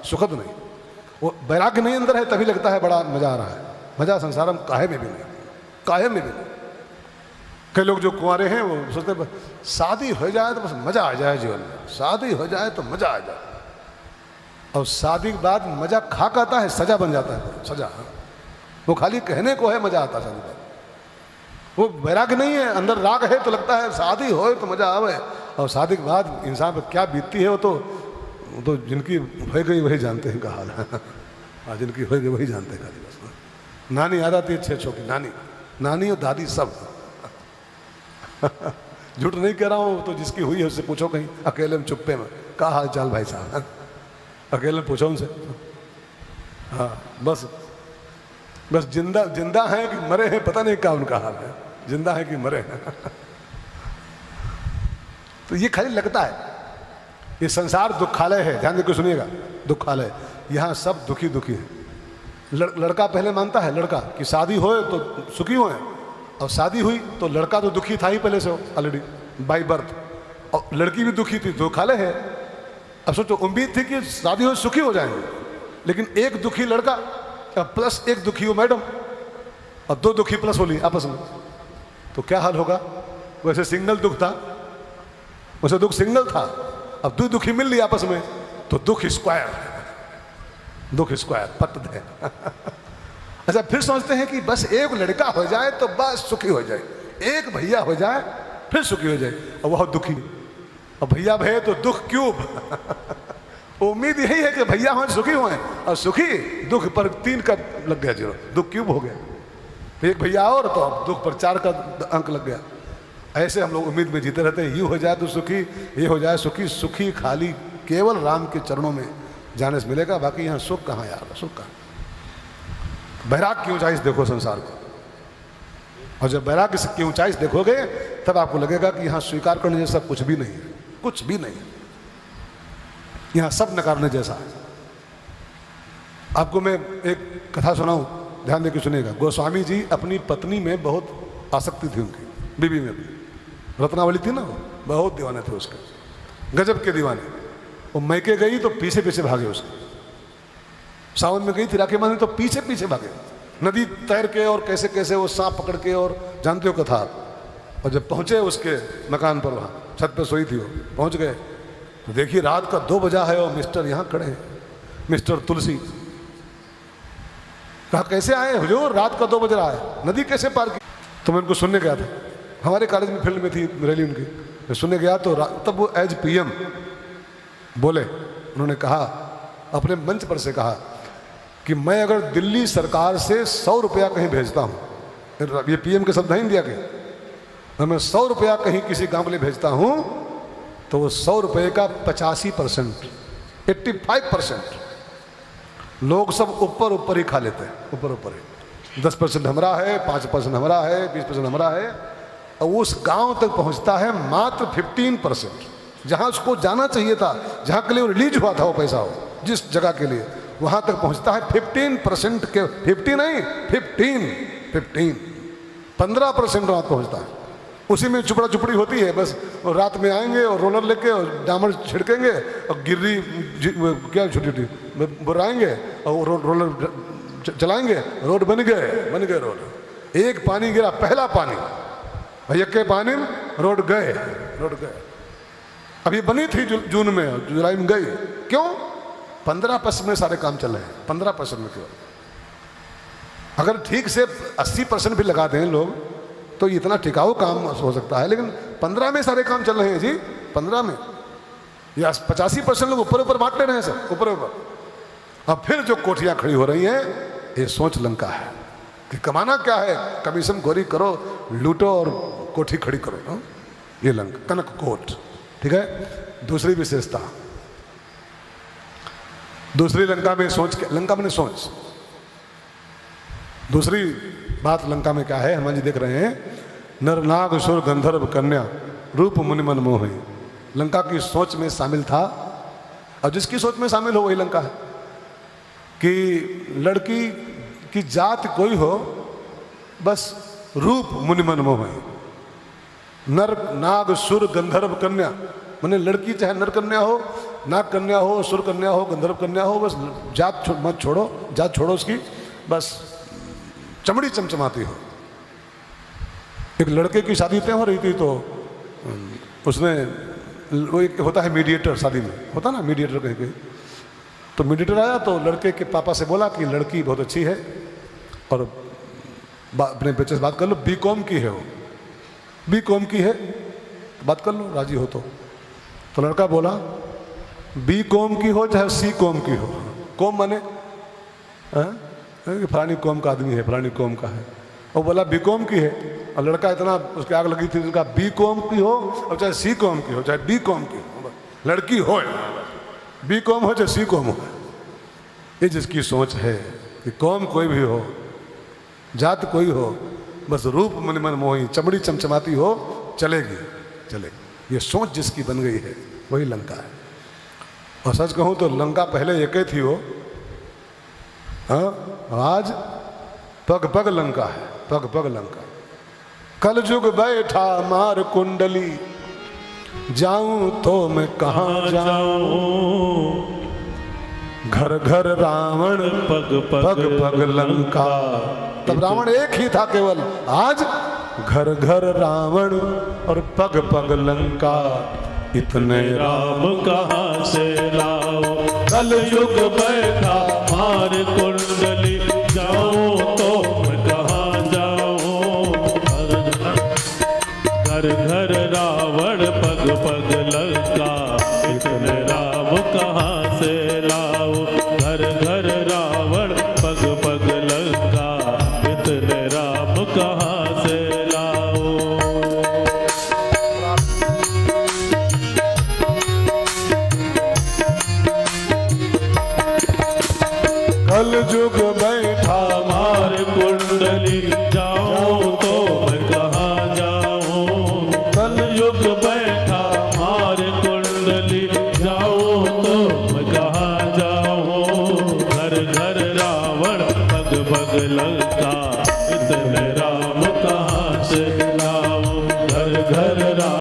सुखद नहीं। वो वैराग्य नहीं अंदर है तभी लगता है बड़ा मजा आ रहा है। मजा संसार में काहे में भी नहीं, काहे में भी नहीं। कई लोग जो कुंवारे हैं वो सोचते हैं शादी हो जाए तो बस मजा आ जाए जीवन में, शादी हो जाए तो मजा आ जाए। और शादी के बाद मजा खा आता है, सजा बन जाता है, सजा। वो खाली कहने को है मजा आता है शादी बाद, वो वैराग्य नहीं है। अंदर राग है तो लगता है शादी हो तो मजा आवे, और शादी के बाद इंसान पर क्या बीतती है वो तो जिनकी हो गई वही जानते हैं का हाल है। जिनकी हो गई वही जानते हैं खाली बस। नानी याद आती है 6 छोटी नानी, नानी और दादी सब। झूठ नहीं कह रहा हूँ, तो जिसकी हुई है उससे पूछो कहीं अकेले में चुप्पे में, क्या हाल चाल भाई साहब, अकेले में पूछो उनसे। हाँ बस जिंदा हैं कि मरे हैं पता नहीं क्या उनका हाल है, जिंदा है कि मरे हैं। तो ये खाली लगता है। ये संसार दुखालय है, ध्यान देकर सुनिएगा, दुखालय। यहाँ सब दुखी दुखी है। लड़का पहले मानता है, लड़का कि शादी होए तो सुखी होए, और शादी हुई तो लड़का तो दुखी था ही पहले से ऑलरेडी बाई बर्थ, और लड़की भी दुखी थी, दुखालय है। अब सोचो, उम्मीद थी कि शादी हो सुखी हो जाएंगे, लेकिन एक दुखी लड़का प्लस एक दुखी हो मैडम, और 2 दुखी प्लस होली आपस में, तो क्या हाल होगा। वैसे सिंगल दुख था, वैसे दुख सिंगल था, अब 2 दुखी मिल लिए आपस में, तो दुख स्क्वायर, दुख स्क्वायर पट दे। अच्छा, फिर सोचते हैं कि बस एक लड़का हो जाए तो बस सुखी हो जाए, एक भैया हो जाए फिर सुखी हो जाए, और वह दुखी, और भैया भय तो दुख क्यूब। उम्मीद यही है कि भैया हो सुखी हुए, और सुखी दुख पर 3 का लग गया 0, दुख क्यूब हो गया। फिर एक भैया और तो अब दुख पर 4 का अंक लग गया। ऐसे हम लोग उम्मीद में जीते रहते हैं, यूँ हो जाए तो सुखी, ये हो जाए सुखी। सुखी खाली केवल राम के चरणों में जाने से मिलेगा, बाकी यहाँ सुख कहाँ यार, सुख कहाँ। वैराग्य की ऊंचाई से देखो संसार को, और जब वैराग्य की ऊंचाई से देखोगे तब आपको लगेगा कि यहाँ स्वीकार करने जैसा कुछ भी नहीं है, कुछ भी नहीं। यहाँ सब नकारने जैसा है। आपको मैं एक कथा सुनाऊं, ध्यान देकर सुनिएगा। गोस्वामी जी अपनी पत्नी में बहुत आसक्ति थी उनकी, बीवी में भी। रत्नावली थी ना, बहुत दीवाने थे उसके, गजब के दीवाने। वो मैके गई तो पीछे पीछे भागे उसके, सावन में गई थी राखी बांधने तो पीछे पीछे भागे, नदी तैर के और कैसे कैसे वो सांप पकड़ के, और जानते हो कथा। और जब पहुंचे उसके मकान पर, वहाँ छत पे सोई थी वो, पहुंच गए तो देखिए रात का 2 बजा है और मिस्टर यहाँ खड़े हैं, मिस्टर तुलसी। कहा कैसे आए हुजूर, रात का 2 बज रहा है, नदी कैसे पार की। तो मैं उनको सुनने गया था, हमारे कॉलेज में फील्ड में थी रैली उनकी, मैं सुनने गया तो तब वो एज PM बोले। उन्होंने कहा, अपने मंच पर से कहा कि मैं अगर दिल्ली सरकार से 100 रुपया कहीं भेजता हूँ, ये PM के शब्द नहीं दिया कि मैं 100 रुपया कहीं किसी गांव के लिए भेजता हूँ, तो वो 100 रुपये का 85%, 85% लोग सब ऊपर ऊपर ही खा लेते हैं, ऊपर ऊपर ही। 10% हमारा है, 5% हमारा है, 20% हमारा है, और उस गांव तक पहुंचता है मात्र 15%। जहां उसको जाना चाहिए था, जहां के लिए वो रिलीज हुआ था वो पैसा, हो जिस जगह के लिए, वहां तक पहुंचता है 15% के, 50 नहीं 15 15% वहां पहुंचता है। उसी में चुपड़ा चुपड़ी होती है बस। और रात में आएंगे और रोलर लेके और डामर छिड़केंगे और गिर्री क्या छोटी छोटी बुराएंगे और रोलर चलाएंगे, रोड बन गए रोड। एक पानी गिरा, पहला पानी, भैया के पानी में रोड गए। अभी बनी थी जून में, जुलाई में गई। क्यों? 15% में सारे काम चल रहे हैं, 15% में केवल। अगर ठीक से 80% भी लगा दें लोग तो इतना टिकाऊ काम हो सकता है, लेकिन 15 में सारे काम चल रहे हैं जी, 15 में। या 85% लोग ऊपर ऊपर बांट ले रहे हैं सर, ऊपर ऊपर। अब फिर जो कोठियां खड़ी हो रही हैं, ये सोच लंका है कि कमाना क्या है, कमीशन खोरी करो, लूटो और कोठी खड़ी करो। न? ये लंका, कनक कोट। ठीक है। दूसरी विशेषता, दूसरी लंका में सोच, लंका में सोच। दूसरी बात लंका में क्या है, हनुमान जी देख रहे हैं, नर नाग असुर गंधर्व कन्या रूप मुनि मन मोहि। लंका की सोच में शामिल था, और जिसकी सोच में शामिल हो वही लंका है, कि लड़की की जात कोई हो, बस रूप मुनि मन मोहि। नर नाग सुर गंधर्व कन्या, माने लड़की चाहे नर कन्या हो, नाग कन्या हो, सुर कन्या हो, गंधर्व कन्या हो, बस जात मत छोड़ो, जात छोड़ो उसकी, बस चमड़ी चमचमाती हो। एक लड़के की शादी तय हो रही थी तो उसने, वो एक होता है मीडिएटर, शादी में होता ना मीडिएटर कहीं कहीं, तो मीडिएटर आया तो लड़के के पापा से बोला कि लड़की बहुत अच्छी है और अपने बच्चे से बात कर लो, बीकॉम की है, वो बीकॉम की है, बात कर लो, राजी हो तो लड़का बोला बीकॉम की हो चाहे सी कॉम की हो, कॉम माने फलानी कॉम का आदमी है, फलानी कॉम का है, वो बोला बीकॉम की है, और लड़का इतना उसके आग लगी थी, उसका बीकॉम की हो और चाहे सी कॉम की हो चाहे डी कॉम की हो, लड़की हो, बीकॉम हो चाहे सी कॉम हो। ये जिसकी सोच है कि कौम कोई भी हो, जात कोई हो, बस रूप मन मन मोही, चमड़ी चमचमाती हो, चलेगी चलेगी, ये सोच जिसकी बन गई है वही लंका है। और सच कहूँ तो लंका पहले एक ही थी वो, हाँ, आज पग पग लंका है, पग पग लंका। कल युग बैठा मार कुंडली, जाऊं तो मैं कहाँ जाऊं, घर घर रावण पग पग पग लंका। तब रावण एक ही था केवल, आज घर घर रावण और पग पग लंका। इतने राम कहाँ से लाओ, कल युग बैठा मार कुंडली, जाऊं तो मैं कहाँ जाऊं, घर घर रावण पग पग लंका। इतने राम कहाँ से लाओ, घर घर रावण पग पग लंका। इतने राम कहाँ से लाओ। कल युग बैठा मार कुंडली, जाऊं तो मैं कहाँ जाऊं, कल युग बैठा मार कुंडली, जाऊं तो मैं कहाँ जाऊं, घर घर रावण पग पग लंका। इतने राम